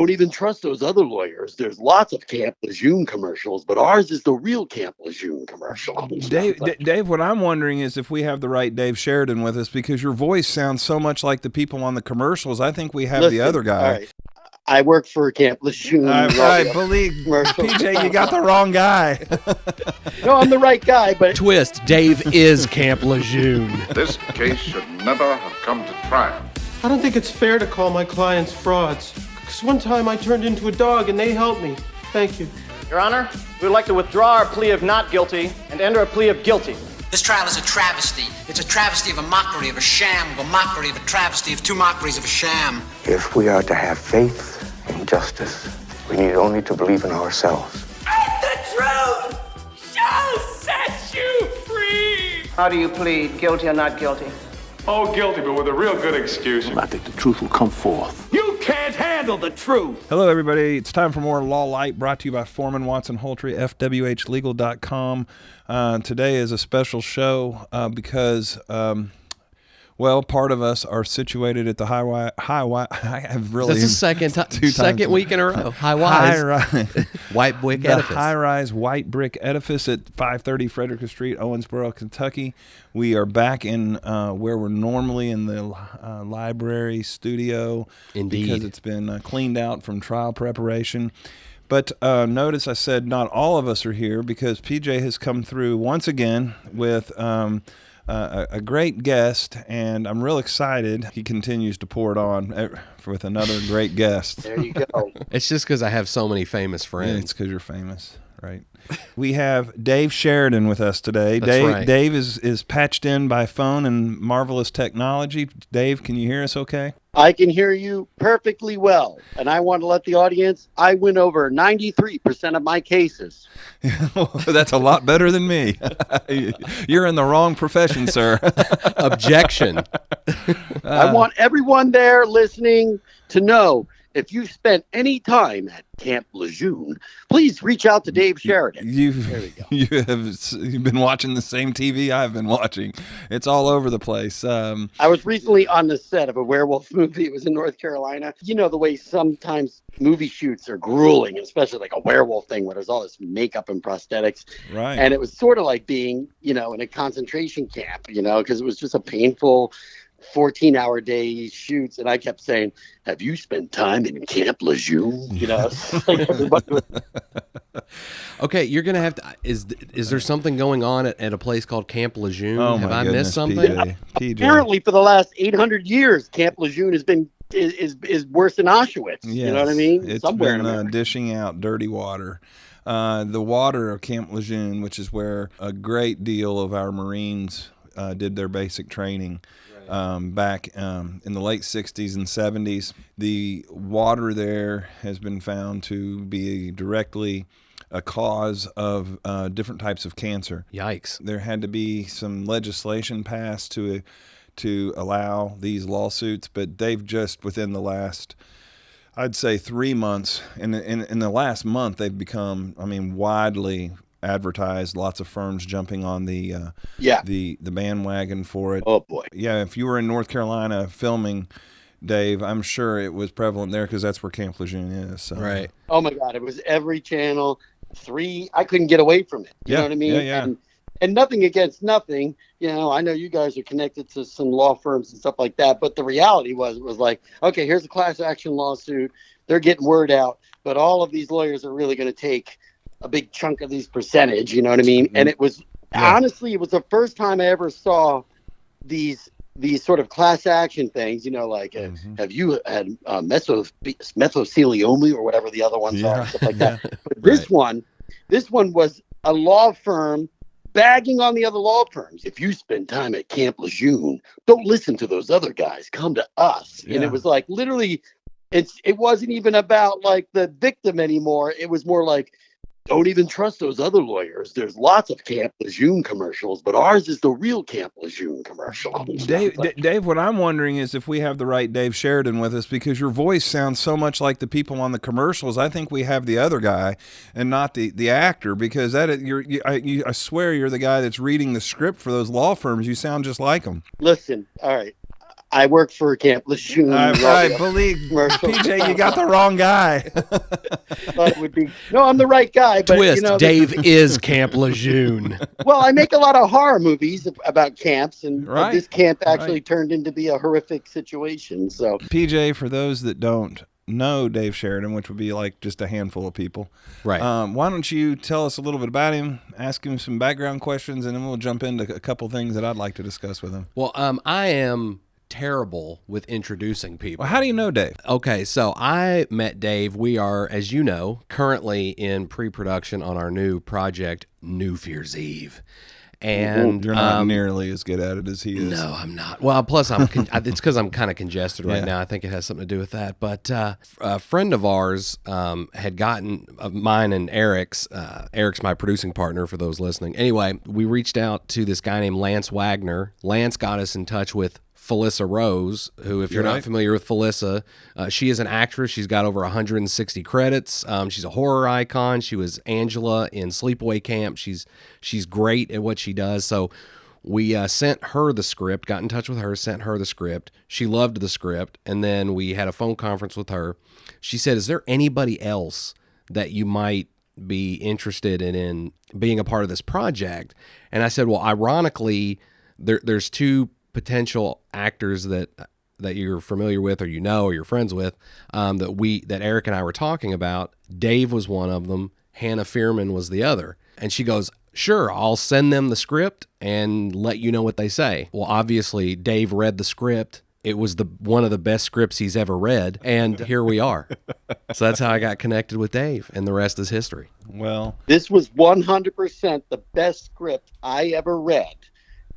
Don't even trust those other lawyers. There's lots of Camp Lejeune commercials, but ours is the real Camp Lejeune commercial. Dave, what I'm wondering is if we have the right Dave Sheridan with us, because your voice sounds so much like the people on the commercials. I think we have the other guy. All right. I work for Camp Lejeune. I believe, PJ, you got the wrong guy. No, I'm the right guy, but... Twist, Dave is Camp Lejeune. This case should never have come to trial. I don't think it's fair to call my clients frauds. Because one time I turned into a dog and they helped me. Thank you. Your Honor, we would like to withdraw our plea of not guilty and enter a plea of guilty. This trial is a travesty. It's a travesty of a mockery, of a sham, of a mockery, of a travesty, of two mockeries, of a sham. If we are to have faith in justice, we need only to believe in ourselves. And the truth shall set you free! How do you plead, guilty or not guilty? Oh, guilty, but with a real good excuse. I think the truth will come forth. You can't handle the truth! Hello, everybody. It's time for more Law Lite, brought to you by Foreman Watson Holtry, FWHlegal.com. Today is a special show because... well, part of us are situated at the high. I have really. That's the second week in a row. High-rise. White brick edifice. The high-rise white brick edifice at 530 Frederick Street, Owensboro, Kentucky. We are back in where we're normally in the library studio. Indeed. Because it's been cleaned out from trial preparation. But notice I said not all of us are here because PJ has come through once again with... a great guest, and I'm real excited. He continues to pour it on with another great guest. There you go. It's just because I have so many famous friends. Yeah, it's because you're famous, right? We have Dave Sheridan with us today. That's right. Dave is patched in by phone and marvelous technology. Dave, can you hear us okay? I can hear you perfectly well, and I want to let the audience, I win over 93% of my cases. That's a lot better than me. You're in the wrong profession, sir. Objection. I want everyone there listening to know, if you've spent any time at Camp Lejeune, please reach out to Dave Sheridan. There we go. You've been watching the same TV I've been watching. It's all over the place. I was recently on the set of a werewolf movie. It was in North Carolina. You know the way sometimes movie shoots are grueling, especially like a werewolf thing where there's all this makeup and prosthetics. Right. And it was sort of like being, in a concentration camp, because it was just a painful 14-hour day shoots, and I kept saying, have you spent time in Camp Lejeune? Okay, you're gonna have to. Is there something going on at a place called Camp Lejeune? Oh, have I goodness, missed something? PJ. Apparently, for the last 800 years, Camp Lejeune has been is worse than Auschwitz. Yes, you know what I mean? It's Somewhere been dishing out dirty water. The water of Camp Lejeune, which is where a great deal of our Marines did their basic training. Back in the late 60s and 70s, the water there has been found to be directly a cause of different types of cancer. Yikes. There had to be some legislation passed to allow these lawsuits, but they've just within the last, I'd say 3 months, in the last month, they've become, widely advertised, lots of firms jumping on the bandwagon for it. Oh boy. Yeah, if you were in North Carolina filming, Dave, I'm sure it was prevalent there because that's where Camp Lejeune is. So. Right. Oh my God, it was every channel. I couldn't get away from it. You know what I mean? Yeah. And nothing against nothing. I know you guys are connected to some law firms and stuff like that, but the reality was like, okay, here's a class action lawsuit. They're getting word out, but all of these lawyers are really going to take a big chunk of these percentage, you know what I mean? And it was honestly, it was the first time I ever saw these sort of class action things, like have you had mesothelioma or whatever the other ones are, stuff like that. But this one was a law firm bagging on the other law firms. If you spend time at Camp Lejeune, don't listen to those other guys. Come to us. Yeah. And it was like literally, it wasn't even about like the victim anymore. It was more like, don't even trust those other lawyers. There's lots of Camp Lejeune commercials, but ours is the real Camp Lejeune commercial. Dave, what I'm wondering is if we have the right Dave Sheridan with us, because your voice sounds so much like the people on the commercials. I think we have the other guy and not the actor, because I swear you're the guy that's reading the script for those law firms. You sound just like them. Listen, all right. I work for Camp Lejeune. I believe, PJ, you got the wrong guy. Thought it would be, no, I'm the right guy. But, Twist, Dave is Camp Lejeune. Well, I make a lot of horror movies about camps, and this camp actually turned into be a horrific situation. So, PJ, for those that don't know Dave Sheridan, which would be like just a handful of people, right? Why don't you tell us a little bit about him, ask him some background questions, and then we'll jump into a couple things that I'd like to discuss with him. Well, I am terrible with introducing people. Well, how do you know Dave? Okay, so I met Dave. We are, as you know, currently in pre-production on our new project, New Year's Eve. And you're not nearly as good at it as he is. No, I'm not. Well, plus it's because I'm kind of congested right now. I think it has something to do with that. But a friend of ours had gotten mine and Eric's. Eric's my producing partner for those listening. Anyway, we reached out to this guy named Lance Wagner. Lance got us in touch with Felissa Rose, who, if you're not familiar with Felissa, she is an actress. She's got over 160 credits. She's a horror icon. She was Angela in Sleepaway Camp. She's great at what she does. So we sent her the script, got in touch with her, sent her the script. She loved the script, and then we had a phone conference with her. She said, is there anybody else that you might be interested in being a part of this project? And I said, well, ironically, there's two potential actors that you're familiar with, or or you're friends with, that Eric and I were talking about. Dave was one of them. Hannah Fearman was the other. And she goes, sure, I'll send them the script and let you know what they say. Well, obviously, Dave read the script. It was one of the best scripts he's ever read, and here we are. So that's how I got connected with Dave, and the rest is history. Well, this was 100% the best script I ever read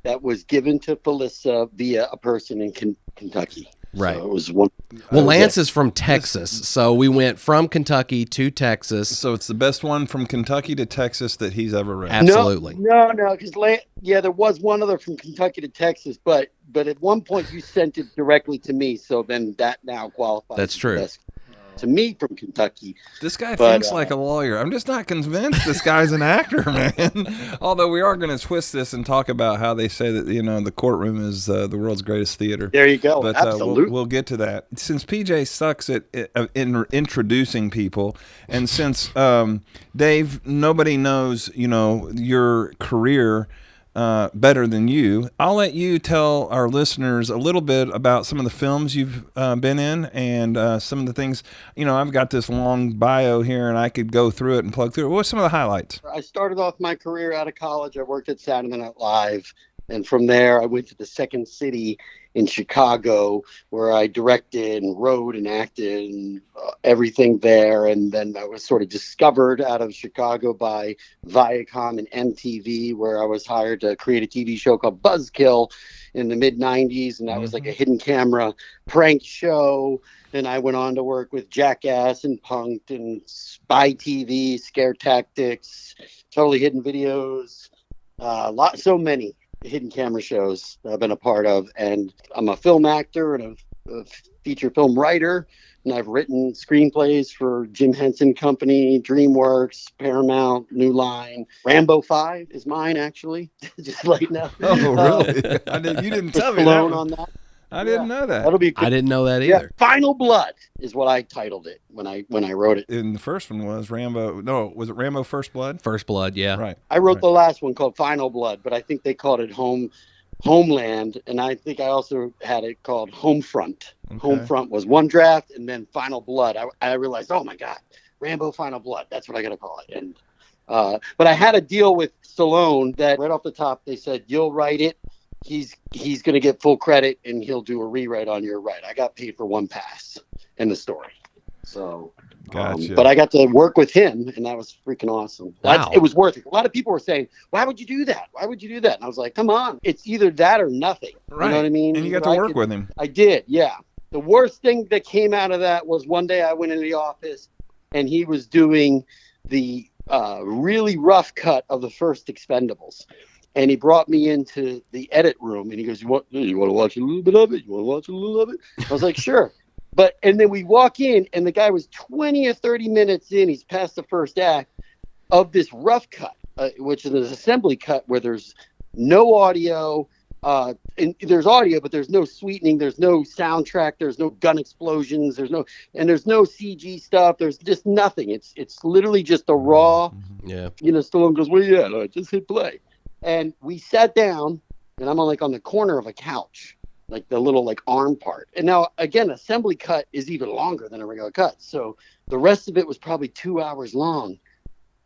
that was given to Felissa via a person in Kentucky. Right. So it was one. Well, Lance is from Texas, so we went from Kentucky to Texas. So it's the best one from Kentucky to Texas that he's ever read. Absolutely. No, because there was one other from Kentucky to Texas, but at one point you sent it directly to me, so then that now qualifies. That's true. To me from Kentucky. This guy thinks like a lawyer. I'm just not convinced this guy's an actor, man. Although we are going to twist this and talk about how they say that, the courtroom is the world's greatest theater. There you go. But absolutely. We'll get to that. Since PJ sucks at introducing people, and since Dave, nobody knows, your career better than you, I'll let you tell our listeners a little bit about some of the films you've been in, and some of the things. I've got this long bio here, and I could go through it and plug through it. What's some of the highlights? I started off my career out of college. I worked at Saturday Night Live, and from there I went to the Second City in Chicago, where I directed and wrote and acted and everything there. And then I was sort of discovered out of Chicago by Viacom and MTV, where I was hired to create a TV show called Buzzkill in the mid-90s. And that was like a hidden camera prank show. And I went on to work with Jackass and Punk'd and Spy TV, Scare Tactics, Totally Hidden Videos, so many hidden camera shows that I've been a part of. And I'm a film actor and a feature film writer, and I've written screenplays for Jim Henson Company, DreamWorks, Paramount, New Line. Rambo 5 is mine, actually. Just like now. Oh, really? You didn't tell me that. On that. I didn't know that. That'll be I didn't know that either. Yeah, Final Blood is what I titled it when I wrote it. And the first one was Rambo. No, was it Rambo First Blood? First Blood, yeah. Right. I wrote the last one called Final Blood, but I think they called it Homeland, and I think I also had it called Homefront. Okay. Homefront was one draft, and then Final Blood. I realized, oh my God, Rambo Final Blood. That's what I got to call it. And but I had a deal with Stallone that right off the top they said, you'll write it. He's going to get full credit, and he'll do a rewrite on your right. I got paid for one pass in the story. So, gotcha. But I got to work with him, and that was freaking awesome. Wow. It was worth it. A lot of people were saying, why would you do that? Why would you do that? And I was like, come on. It's either that or nothing. Right. You know what I mean? And you got to work with him. I did, yeah. The worst thing that came out of that was one day I went into the office, and he was doing the really rough cut of the first Expendables. And he brought me into the edit room, and he goes, you want to watch a little bit of it? You want to watch a little of it? I was like, sure. And then we walk in, and the guy was 20 or 30 minutes in. He's past the first act of this rough cut, which is an assembly cut where there's no audio, And there's audio, but there's no sweetening, there's no soundtrack, there's no gun explosions, there's no CG stuff, there's just nothing. It's literally just a raw. Yeah. Stallone goes, "Where you at?" I just hit play, and we sat down, and I'm on the corner of a couch, like the little arm part. And now again, assembly cut is even longer than a regular cut, so the rest of it was probably 2 hours long,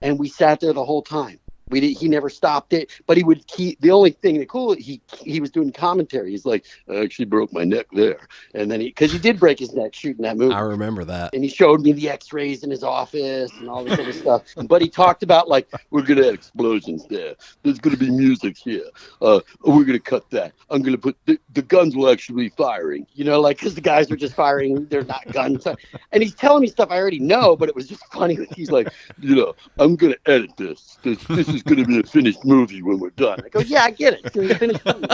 and we sat there the whole time. He never stopped it, but the only thing that cool, he was doing commentary. He's like, "I actually broke my neck there." And then because he did break his neck shooting that movie. I remember that. And he showed me the x-rays in his office and all this other stuff. But he talked about we're going to have explosions there. There's going to be music here. We're going to cut that. I'm going to put the guns will actually be firing, because the guys are just firing. They're not guns. And he's telling me stuff I already know, but it was just funny. He's like, "I'm going to edit this. This is going to be a finished movie when we're done." I go, "Yeah, I get it. It's going to be a finished movie."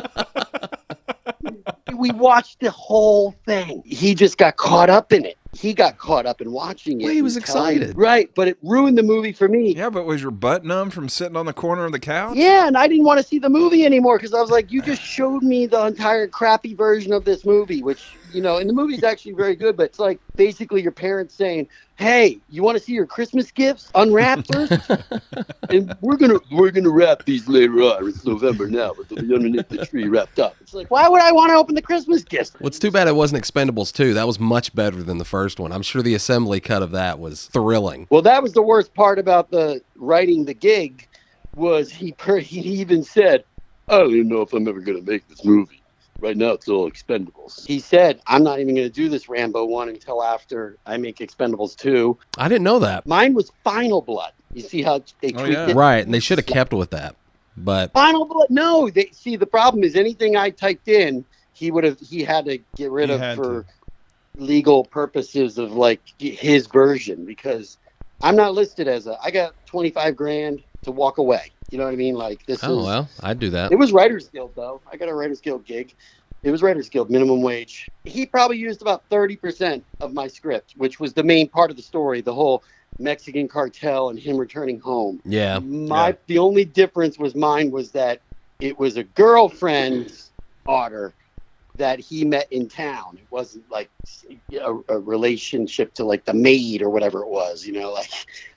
We watched the whole thing. He just got caught up in it. He got caught up in watching it. Well, he was excited. Right, but it ruined the movie for me. Yeah, but was your butt numb from sitting on the corner of the couch? Yeah, and I didn't want to see the movie anymore because I was like, you just showed me the entire crappy version of this movie, which, and the movie's actually very good, but it's like basically your parents saying, "Hey, you want to see your Christmas gifts? Unwrap first, and we're gonna wrap these later on. It's November now, but they'll be underneath the tree wrapped up." It's like, why would I want to open the Christmas gifts? Well, it's too bad it wasn't Expendables 2. That was much better than the first one. I'm sure the assembly cut of that was thrilling. Well, that was the worst part about the writing the gig, was he even said, "I don't even know if I'm ever gonna make this movie. Right now, it's all Expendables." He said, "I'm not even going to do this Rambo 1 until after I make Expendables 2. I didn't know that. Mine was Final Blood. You see how they tweaked it? Right, and they should have kept with that. But Final Blood, no. The problem is anything I typed in, he had to get rid of for legal purposes of his version, because I'm not listed as I got 25 grand to walk away. You know what I mean? Well, I'd do that. It was Writers Guild, though. I got a Writers Guild gig. It was Writers Guild, minimum wage. He probably used about 30% of my script, which was the main part of the story, the whole Mexican cartel and him returning home. Yeah. The only difference was mine was that it was a girlfriend's daughter that he met in town. It wasn't a relationship to the maid or whatever it was,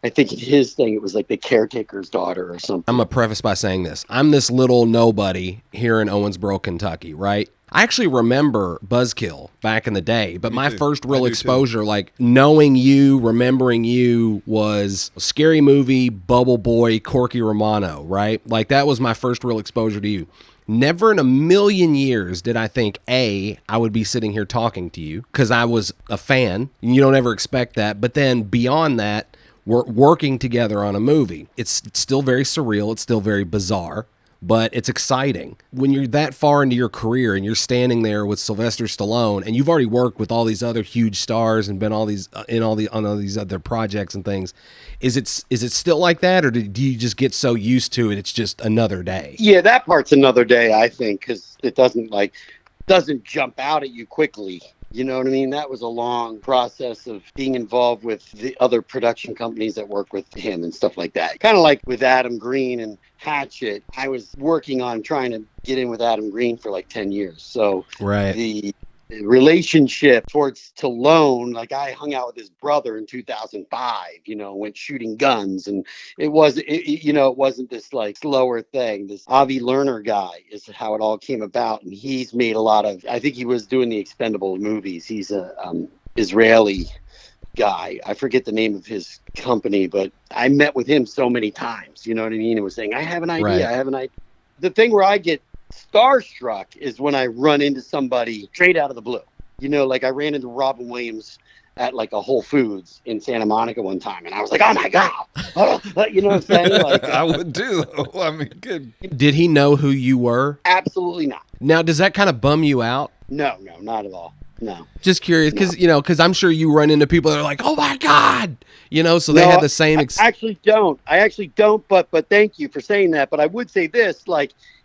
I think in his thing, it was the caretaker's daughter or something. I'm going to preface by saying this. I'm this little nobody here in Owensboro, Kentucky, right? I actually remember Buzzkill back in the day, but my first real exposure, knowing you, remembering you, was Scary Movie, Bubble Boy, Corky Romano, right? That was my first real exposure to you. Never in a million years did I think, I would be sitting here talking to you, because I was a fan. You don't ever expect that. But then beyond that, we're working together on a movie. It's still very surreal. It's still very bizarre, but it's exciting. When you're that far into your career and you're standing there with Sylvester Stallone, and you've already worked with all these other huge stars and been on all these other projects and things, is it still like that, or do you just get so used to it it's just another day? Yeah, that part's another day, I think, because it doesn't jump out at you quickly. You know what I mean? That was a long process of being involved with the other production companies that work with him and stuff like that. Kind of like with Adam Green and Hatchet. I was working on trying to get in with Adam Green for 10 years. So right. The relationship towards Stallone, I hung out with his brother in 2005, went shooting guns, and it wasn't this slower thing. This Avi Lerner guy is how it all came about, and he's made a lot of, I think he was doing the Expendable movies. He's a Israeli guy. I forget the name of his company, but I met with him so many times, you know what I mean? And was saying, I have an idea. Right. I have an idea. The thing where I get starstruck is when I run into somebody straight out of the blue. I ran into Robin Williams at a Whole Foods in Santa Monica one time, and I was like, "Oh my god!" You know what I'm saying? I would too. I mean, good. Did he know who you were? Absolutely not. Now, does that kind of bum you out? No, not at all. No. Just curious, because I'm sure you run into people that are like, "Oh my god," so they had the same. I actually don't. But thank you for saying that. But I would say this,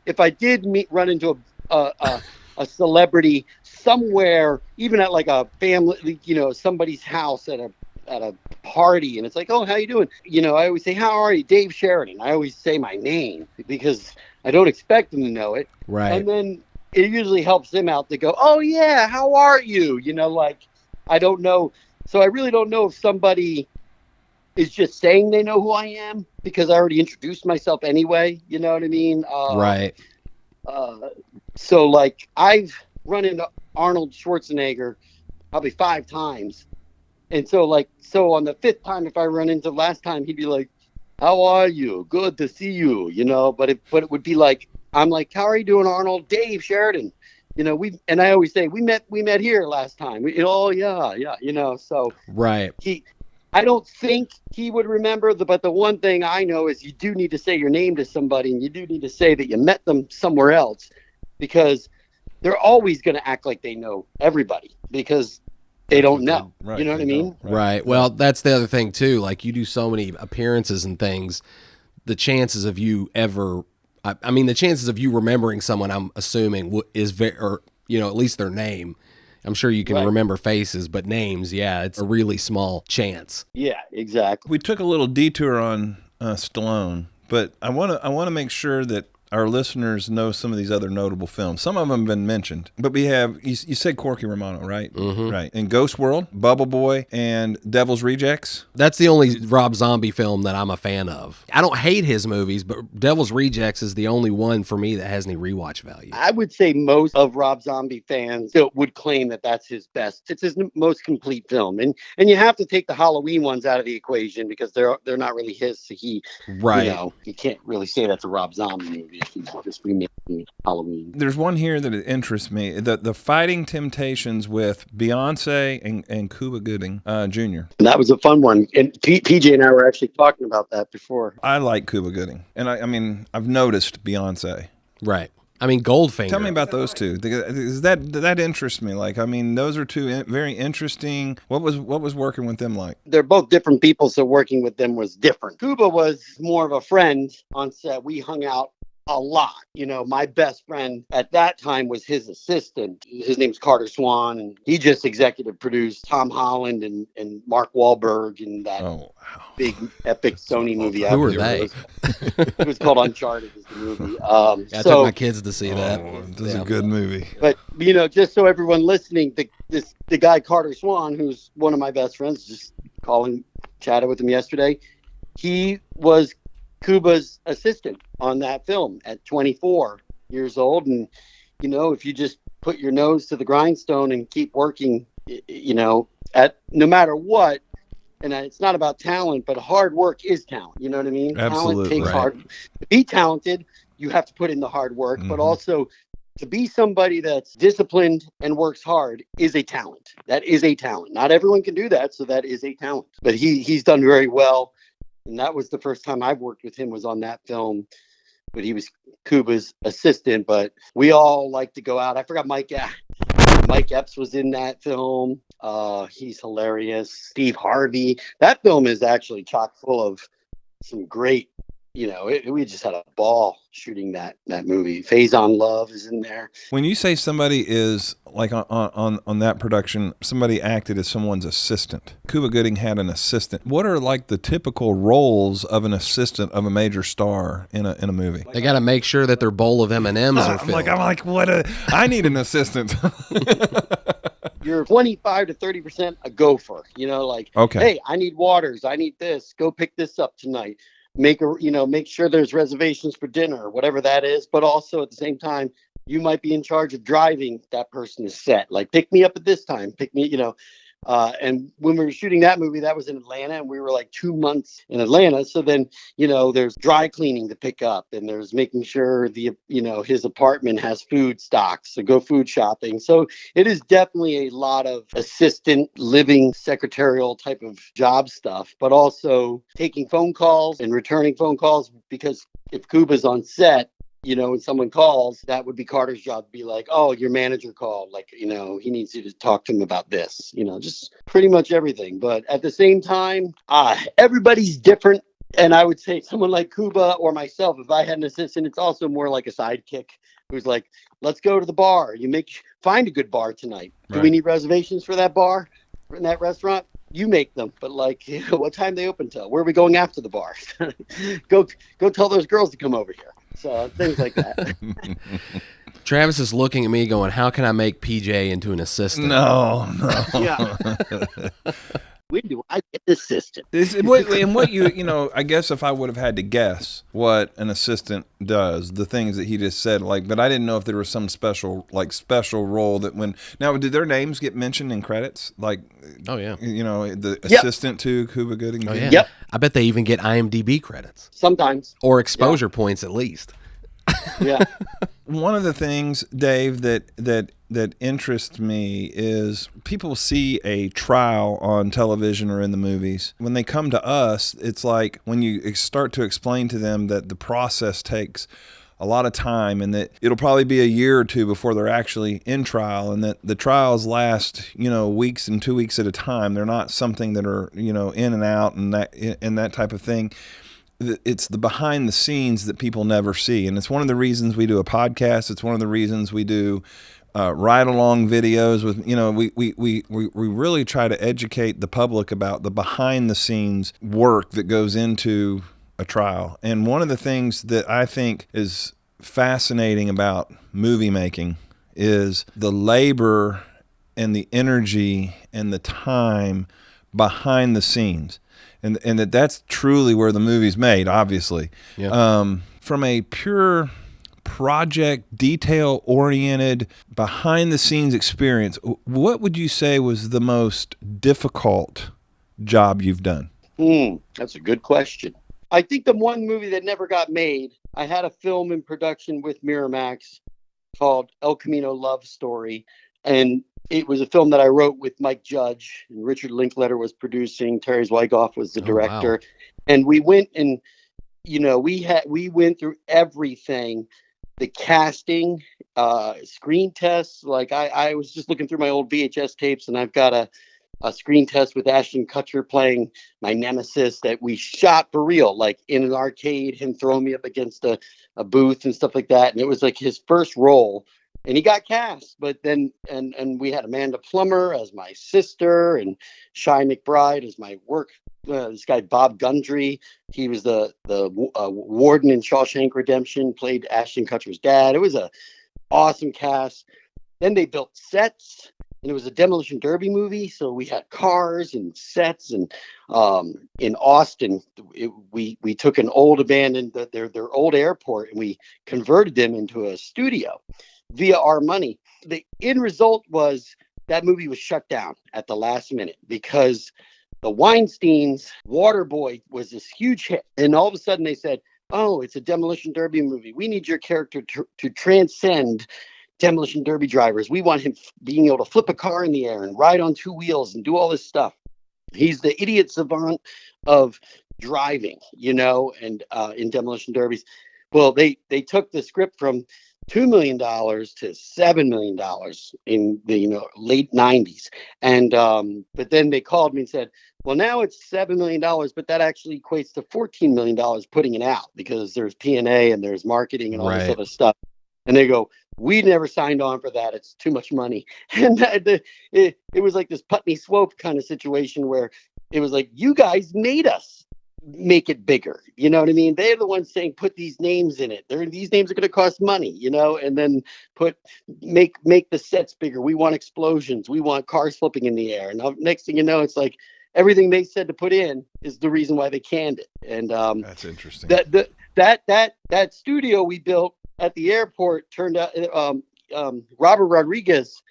if I did run into a celebrity somewhere, even at a family, somebody's house at a party, and it's "Oh, how you doing?" I always say, "How are you?" Dave Sheridan. I always say my name because I don't expect them to know it. Right. And then it usually helps him out to go, oh yeah, how are you? You know, like, I don't know. So I really don't know if somebody is just saying they know who I am because I already introduced myself anyway. You know what I mean? Right. So like I've run into Arnold Schwarzenegger probably 5 times. And so on the 5th time, if I run into last time, he'd be like, how are you? Good to see you, you know, but it would be like, I'm like, how are you doing, Arnold? Dave Sheridan. You know, and I always say, we met here last time. Oh yeah. You know, so right. I don't think he would remember, but the one thing I know is you do need to say your name to somebody, and you do need to say that you met them somewhere else, because they're always going to act like they know everybody because they don't know. Right, you know what I mean? Right. Well, that's the other thing too. Like, you do so many appearances and things, the chances of you ever, I mean, the chances of you remembering someone, I'm assuming, is very, or, you know, at least their name. I'm sure you can remember faces, but names, yeah, it's a really small chance. Yeah, exactly. We took a little detour on Stallone, but I want to make sure that our listeners know some of these other notable films. Some of them have been mentioned, but we have, you said Corky Romano, right? Mm-hmm. Right. And Ghost World, Bubble Boy, and Devil's Rejects. That's the only Rob Zombie film that I'm a fan of. I don't hate his movies, but Devil's Rejects is the only one for me that has any rewatch value. I would say most of Rob Zombie fans would claim that that's his best. It's his most complete film. And you have to take the Halloween ones out of the equation because they're not really his. So you know, you can't really say that's a Rob Zombie movie. He's just remaking Halloween. There's one here that interests me: the Fighting Temptations with Beyonce and Cuba Gooding Jr. And that was a fun one. And PJ and I were actually talking about that before. I like Cuba Gooding, and I mean, I've noticed Beyonce. Right. I mean, Goldfinger. Tell me about those two. That interests me. Like, I mean, those are two very interesting. What was working with them like? They're both different people, so working with them was different. Cuba was more of a friend on set. We hung out a lot. You know, my best friend at that time was his assistant. His name's Carter Swan, and he just executive produced Tom Holland and Mark Wahlberg in that big epic Sony movie. Who were they? It was called Uncharted is the movie. I took my kids to see that. This is a good movie. But, you know, just so everyone listening, the guy Carter Swan, who's one of my best friends, just chatted with him yesterday. He was Cuba's assistant on that film at 24 years old. And, you know, if you just put your nose to the grindstone and keep working, you know, at no matter what, and it's not about talent, but hard work is talent. You know what I mean? Absolutely. Talent takes hard. To be talented, you have to put in the hard work, but also to be somebody that's disciplined and works hard is a talent. That is a talent. Not everyone can do that, so that is a talent. But he's done very well. And that was the first time I've worked with him, was on that film. But he was Cuba's assistant. But we all like to go out. I forgot Mike Epps was in that film. He's hilarious. Steve Harvey. That film is actually chock full of some great, you know, we just had a ball shooting that movie. Faison Love is in there. When you say somebody is, like on that production, somebody acted as someone's assistant. Cuba Gooding had an assistant. What are like the typical roles of an assistant of a major star in a movie? They got to make sure that their bowl of M&Ms are filled. I'm like, I need an assistant. You're 25 to 30% a gopher, you know, like, hey, I need waters. I need this. Go pick this up tonight. Make sure there's reservations for dinner or whatever that is. But also at the same time, you might be in charge of driving that person is set. Like, pick me up at this time. Pick me, you know. And when we were shooting that movie, that was in Atlanta, and we were like 2 months in Atlanta. So then, you know, there's dry cleaning to pick up, and there's making sure his apartment has food stocks, so go food shopping. So it is definitely a lot of assistant living secretarial type of job stuff, but also taking phone calls and returning phone calls, because if Cuba's on set, you know, when someone calls, that would be Carter's job to be like, oh, your manager called. Like, you know, he needs you to talk to him about this, you know, just pretty much everything. But at the same time, everybody's different. And I would say someone like Cuba or myself, if I had an assistant, it's also more like a sidekick who's like, let's go to the bar. Find a good bar tonight. Do we need reservations for that bar, in that restaurant? You make them, but like, you know, what time they open till? Where are we going after the bar? Go tell those girls to come over here. So things like that. Travis is looking at me going, how can I make PJ into an assistant? No. Yeah. When do I get the assistant? And what I guess if I would have had to guess what an assistant does, the things that he just said, but I didn't know if there was some special role that now, did their names get mentioned in credits? Oh yeah. The assistant to Cuba Gooding. Oh yeah. Yep. I bet they even get IMDb credits. Sometimes. Or exposure points at least. Yeah. One of the things, Dave, that interests me is people see a trial on television or in the movies. When they come to us, it's like when you start to explain to them that the process takes a lot of time and that it'll probably be a year or two before they're actually in trial, and that the trials last, weeks and 2 weeks at a time. They're not something that are, in and out and that type of thing. It's the behind the scenes that people never see. And it's one of the reasons we do a podcast. It's one of the reasons we do ride along videos with, we really try to educate the public about the behind the scenes work that goes into a trial. And one of the things that I think is fascinating about movie making is the labor and the energy and the time behind the scenes. And that's truly where the movie's made, obviously. Yeah. From a pure project, detail-oriented, behind-the-scenes experience, what would you say was the most difficult job you've done? That's a good question. I think the one movie that never got made, I had a film in production with Miramax called El Camino Love Story, and it was a film that I wrote with Mike Judge, and Richard Linklater was producing. Terry Zwigoff was the director. Wow. And we went and, we went through everything, the casting, screen tests. I was just looking through my old VHS tapes, and I've got a screen test with Ashton Kutcher playing my nemesis that we shot for real, in an arcade, him throwing me up against a booth and stuff like that. And it was his first role. And he got cast, but then and we had Amanda Plummer as my sister and Shy McBride as my work. This guy Bob Gundry, he was the warden in Shawshank Redemption, played Ashton Kutcher's dad. It was a awesome cast. Then they built sets, and it was a demolition derby movie, so we had cars and sets. And in Austin, we took an old abandoned their old airport, and we converted them into a studio via our money. The end result was that movie was shut down at the last minute because the Weinsteins' Waterboy was this huge hit. And all of a sudden they said, oh, it's a demolition derby movie. We need your character to transcend demolition derby drivers. We want him being able to flip a car in the air and ride on two wheels and do all this stuff. He's the idiot savant of driving, and in demolition derbies. Well, they took the script from $2 million to $7 million in the late 90s. And but then they called me and said, well, now it's $7 million, but that actually equates to $14 million putting it out because there's P&A and there's marketing and all this other stuff. And they go, we never signed on for that. It's too much money. And it was like this Putney Swope kind of situation where it was like, you guys made us make it bigger. You know what I mean? They're the ones saying, put these names in it. These names are going to cost money, and then make the sets bigger. We want explosions. We want cars flipping in the air. And next thing you know, it's like everything they said to put in is the reason why they canned it. And that's interesting. That studio we built at the airport turned out, Robert Rodriguez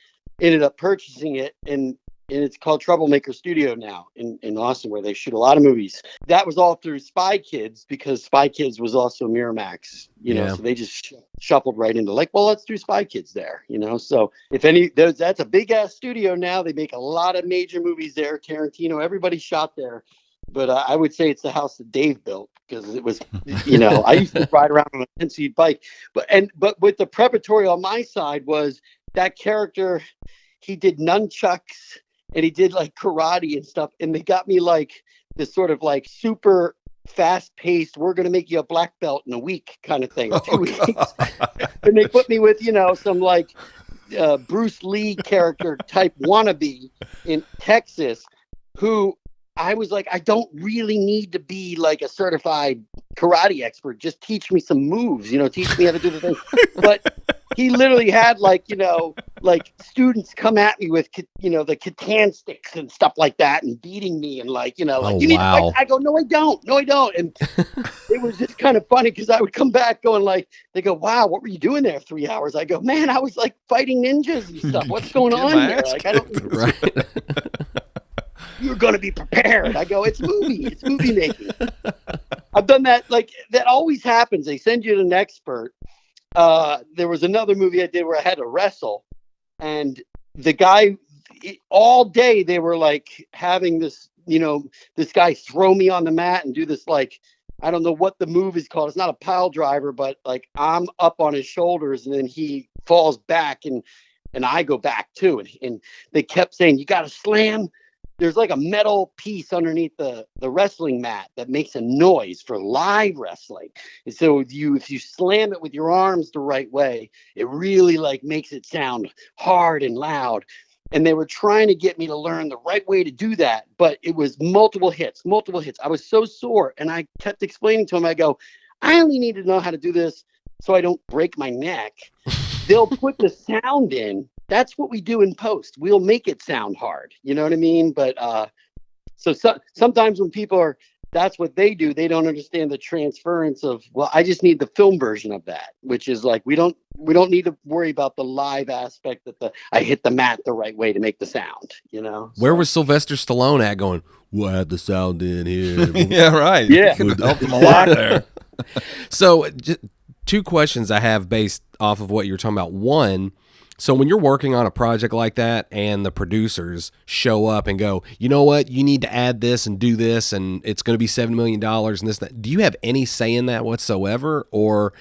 ended up purchasing it, and it's called Troublemaker Studio now in Austin, where they shoot a lot of movies. That was all through Spy Kids, because Spy Kids was also Miramax, so they just shuffled right into let's do Spy Kids there, So that's a big ass studio now. They make a lot of major movies there. Tarantino, everybody shot there. But I would say it's the house that Dave built, because it was, I used to ride around on a 10-seat bike. But with the preparatory on my side was that character, he did nunchucks and he did karate and stuff. And they got me this sort of super fast paced, we're going to make you a black belt in a week kind of thing. 2 weeks. And they put me with, some Bruce Lee character type wannabe in Texas who I was like, I don't really need to be a certified karate expert. Just teach me some moves, teach me how to do the thing. he literally had like students come at me with the Catan sticks and stuff like that and beating me and like you need to fight. I go, no I don't, and it was just kind of funny because I would come back going like, they go, wow, what were you doing there 3 hours? I go, man, I was like fighting ninjas and stuff. What's going on here? Like I don't right. You're going to be prepared. I go, it's movie making. I've done that. Like that always happens. They send you to an expert. There was another movie I did where I had to wrestle, and the guy all day they were like having this, this guy throw me on the mat and do this like, I don't know what the move is called. It's not a pile driver, but like I'm up on his shoulders and then he falls back and I go back too. And they kept saying, you got to slam. There's like a metal piece underneath the wrestling mat that makes a noise for live wrestling. And so if you slam it with your arms the right way, it really like makes it sound hard and loud. And they were trying to get me to learn the right way to do that. But it was multiple hits. I was so sore. And I kept explaining to him, I go, I only need to know how to do this so I don't break my neck. They'll put the sound in. That's what we do in post. We'll make it sound hard. You know what I mean? But so sometimes when people that's what they do. They don't understand the transference of, well, I just need the film version of that, which is like, we don't need to worry about the live aspect that I hit the mat the right way to make the sound, Where was Sylvester Stallone at going, we'll add the sound in here. Yeah, right. Yeah. Could help them a lot there. So two questions I have based off of what you're talking about. One, so when you're working on a project like that and the producers show up and go, you know what, you need to add this and do this and it's going to be $7 million and this, that. Do you have any say in that whatsoever? Or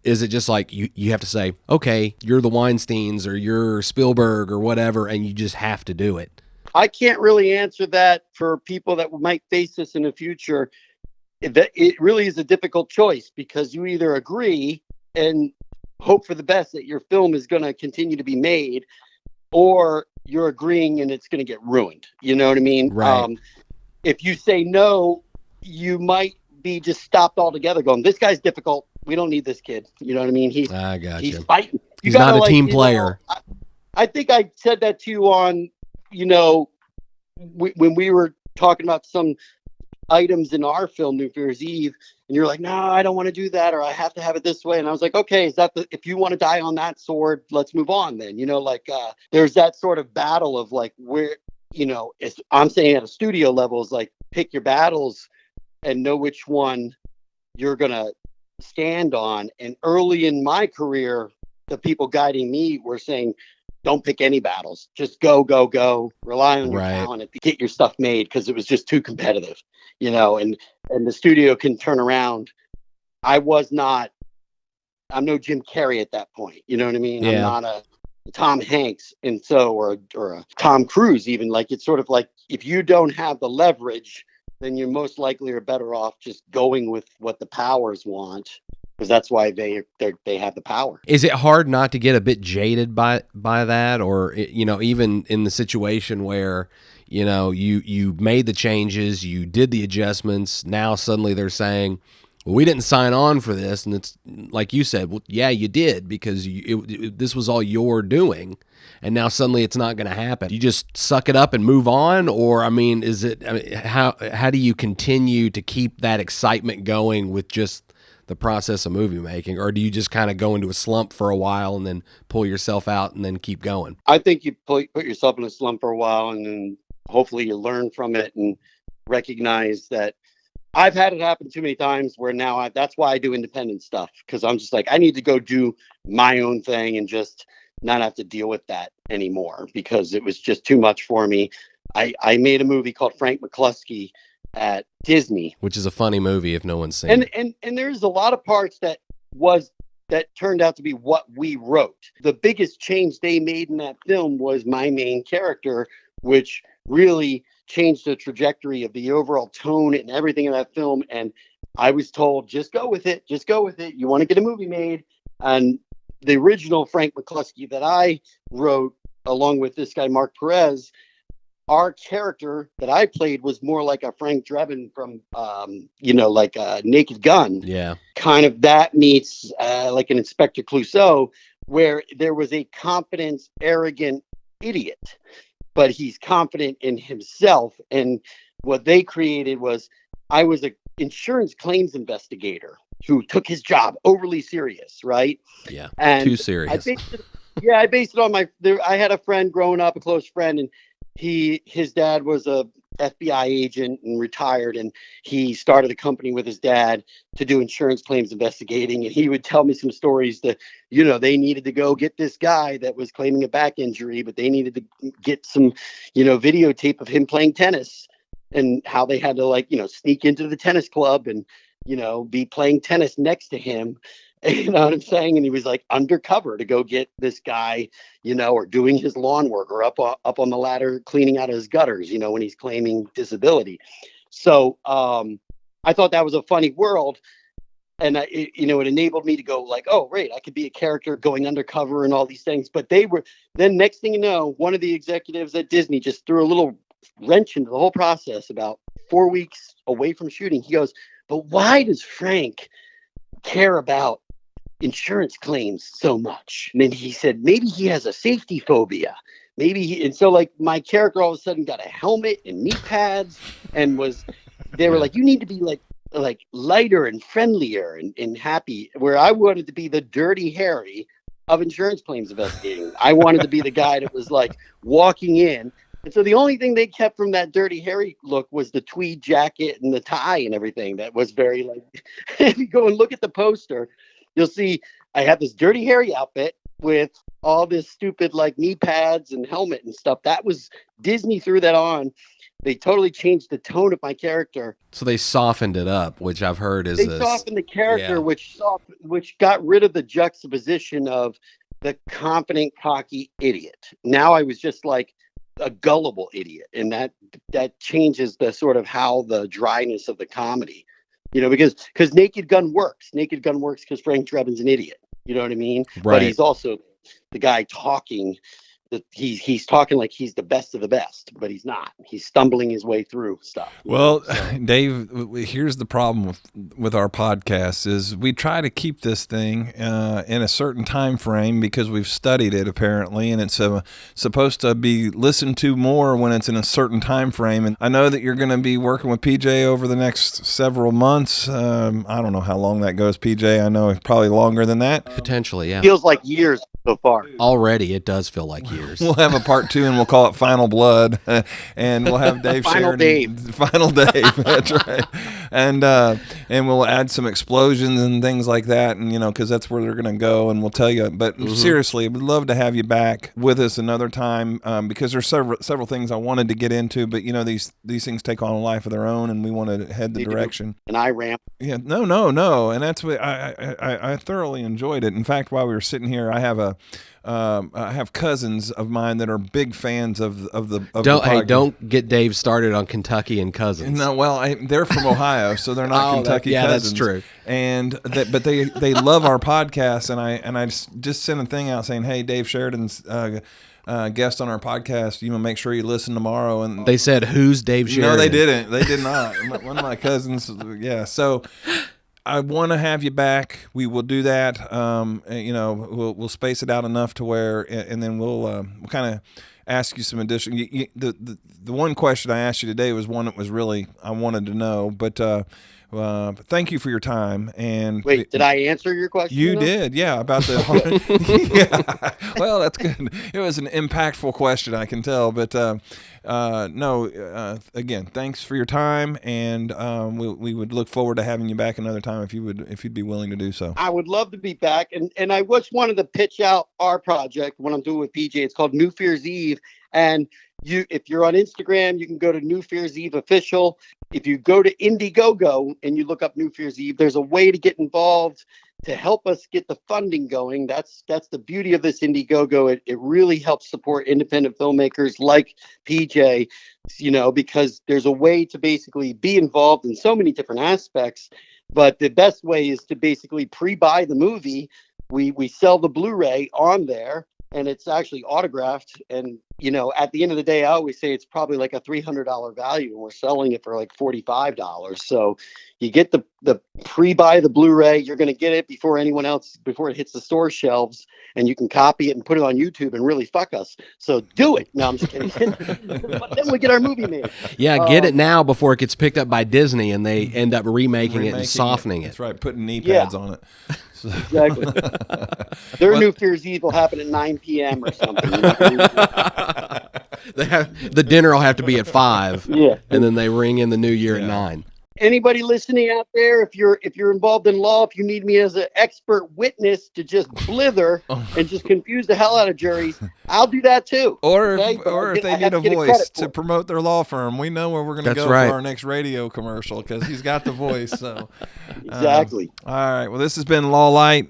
is it just like you have to say, okay, you're the Weinsteins or you're Spielberg or whatever, and you just have to do it? I can't really answer that for people that might face this in the future. It really is a difficult choice because you either agree and hope for the best that your film is going to continue to be made, or you're agreeing and it's going to get ruined. You know what I mean? Right. If you say no, you might be just stopped altogether going, this guy's difficult. We don't need this kid. You know what I mean? He's fighting. He's not a team player. I think I said that to you on, when we were talking about some items in our film, New Year's Eve, and you're like, no, I don't want to do that, or I have to have it this way. And I was like, okay, is that if you want to die on that sword, let's move on then. There's that sort of battle of like where, I'm saying at a studio level is like, pick your battles and know which one you're going to stand on. And early in my career, the people guiding me were saying, don't pick any battles. Just go. Rely on your talent to get your stuff made, because it was just too competitive, and the studio can turn around. I'm no Jim Carrey at that point. You know what I mean? Yeah. I'm not a Tom Hanks, and so or a Tom Cruise even. Like, it's sort of like, if you don't have the leverage, then you most likely are better off just going with what the powers want, because that's why they have the power. Is it hard not to get a bit jaded by that, or even in the situation where you made the changes, you did the adjustments, now suddenly they're saying, well, we didn't sign on for this, and it's like you said, well, yeah, you did, because this was all your doing, and now suddenly it's not going to happen. You just suck it up and move on, or how do you continue to keep that excitement going with just the process of movie making, or do you just kind of go into a slump for a while and then pull yourself out and then keep going? I think you put yourself in a slump for a while, and then hopefully you learn from it and recognize that. I've had it happen too many times where now that's why I do independent stuff, because I'm just like, I need to go do my own thing and just not have to deal with that anymore, because it was just too much for me. I made a movie called Frank McCluskey at Disney, which is a funny movie if no one's seen it. And there's a lot of parts that turned out to be what we wrote. The biggest change they made in that film was my main character, which really changed the trajectory of the overall tone and everything in that film. And I was told, just go with it. You want to get a movie made. And the original Frank McCluskey that I wrote, along with this guy, Mark Perez, our character that I played was more like a Frank Drebin from, like a Naked Gun. Yeah. Kind of that meets like an Inspector Clouseau, where there was a confident, arrogant idiot, but he's confident in himself. And what they created was, I was a insurance claims investigator who took his job overly serious, right? Yeah, and too serious. I based it on I had a friend growing up, a close friend, and his dad was a FBI agent and retired, and he started a company with his dad to do insurance claims investigating. And he would tell me some stories that, they needed to go get this guy that was claiming a back injury, but they needed to get some, videotape of him playing tennis, and how they had to sneak into the tennis club and, be playing tennis next to him. You know what I'm saying? And he was like undercover to go get this guy, or doing his lawn work, or up on the ladder cleaning out his gutters, when he's claiming disability. So I thought that was a funny world. And it enabled me to go like, oh, right, I could be a character going undercover and all these things. But then next thing you know, one of the executives at Disney just threw a little wrench into the whole process about 4 weeks away from shooting. He goes, but why does Frank care about insurance claims so much? And then he said, maybe he has a safety phobia. And so my character all of a sudden got a helmet and knee pads, and they were like, you need to be like lighter and friendlier and happy, where I wanted to be the Dirty Harry of insurance claims investigating. I wanted to be the guy that was like walking in. And so the only thing they kept from that Dirty Harry look was the tweed jacket and the tie and everything. That was very if you go and look at the poster, you'll see I have this Dirty Harry outfit with all this stupid knee pads and helmet and stuff. That was Disney threw that on. They totally changed the tone of my character. So they softened it up, which I've heard is softened the character, which got rid of the juxtaposition of the confident, cocky idiot. Now I was just like a gullible idiot, and that changes the sort of how the dryness of the comedy, because Naked Gun works because Frank Drebin's an idiot, you know what I mean? Right. But he's also the guy talking that he's talking like he's the best of the best, but he's not. He's stumbling his way through stuff. Well, Dave, here's the problem with our podcast is we try to keep this thing in a certain time frame because we've studied it apparently, and it's supposed to be listened to more when it's in a certain time frame. And I know that you're going to be working with PJ over the next several months. I don't know how long that goes, PJ. I know it's probably longer than that. Potentially, yeah. Feels like years so far. Already, it does feel like years. We'll have a part 2, and we'll call it Final Blood, and we'll have Dave Sheridan. Final Dave. That's right. And we'll add some explosions and things like that, and because that's where they're going to go, and we'll tell you. But seriously, we'd love to have you back with us another time because there's several things I wanted to get into, but these things take on a life of their own, and we want to head the direction. And I ramp. Yeah, no, and that's what I thoroughly enjoyed it. In fact, while we were sitting here, I have cousins of mine that are big fans of the podcast. Don't get Dave started on Kentucky and cousins. No, well, they're from Ohio, so they're not Kentucky cousins. That's true. And but they love our podcast, and I just sent a thing out saying, hey, Dave Sheridan's guest on our podcast. Make sure you listen tomorrow. And they said, who's Dave Sheridan? No, they didn't. They did not. One of my cousins. Yeah. So I want to have you back. We will do that. We'll space it out enough to where, and then we'll kind of ask you some additional. The one question I asked you today was one that was really I wanted to know, but thank you for your time. And wait, did I answer your question? You did, yeah, about the. Yeah. Well, that's good. It was an impactful question, I can tell, but. Again, thanks for your time, and we would look forward to having you back another time if you'd be willing to do so. I would love to be back, and I just wanted to pitch out our project, what I'm doing with PJ. It's called New Fear's Eve, and if you're on Instagram, you can go to New Fear's Eve Official. If you go to Indiegogo and you look up New Fear's Eve, there's a way to get involved to help us get the funding going. That's the beauty of this Indiegogo. It really helps support independent filmmakers like PJ, because there's a way to basically be involved in so many different aspects. But the best way is to basically pre-buy the movie. We sell the Blu-ray on there, and it's actually autographed. And, you know, at the end of the day, I always say it's probably like a $300 value, and we're selling it for like $45. So you get the pre-buy the Blu-ray. You're going to get it before anyone else, before it hits the store shelves, and you can copy it and put it on YouTube and really fuck us. So do it. No, I'm just kidding. But then we get our movie made. Yeah, get it now before it gets picked up by Disney and they end up remaking it and softening it. That's right, putting knee pads on it. So. Exactly. Their New Fear's Eve will happen at 9 p.m. or something. The dinner will have to be at 5. Yeah. And then they ring in the new year at 9. Anybody listening out there, if you're involved in law, if you need me as an expert witness to just blither and just confuse the hell out of juries, I'll do that too. Or if they need a voice to promote their law firm, we know where we're going to go for our next radio commercial because he's got the voice. So exactly. All right. Well, this has been Law Lite,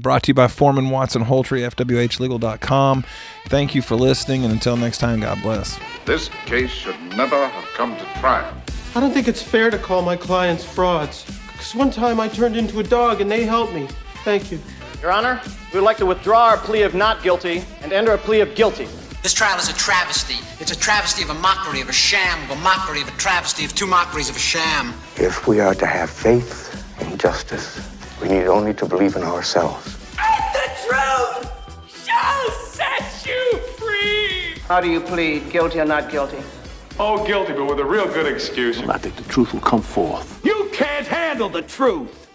brought to you by Foreman Watson Holtree, FWHlegal.com. Thank you for listening, and until next time, God bless. This case should never have come to trial. I don't think it's fair to call my clients frauds. Because one time I turned into a dog and they helped me. Thank you. Your Honor, we would like to withdraw our plea of not guilty and enter a plea of guilty. This trial is a travesty. It's a travesty of a mockery, of a sham, of a mockery, of a travesty, of two mockeries of a sham. If we are to have faith in justice, we need only to believe in ourselves. And the truth shall set you free! How do you plead, guilty or not guilty? Oh, guilty, but with a real good excuse. I think the truth will come forth. You can't handle the truth!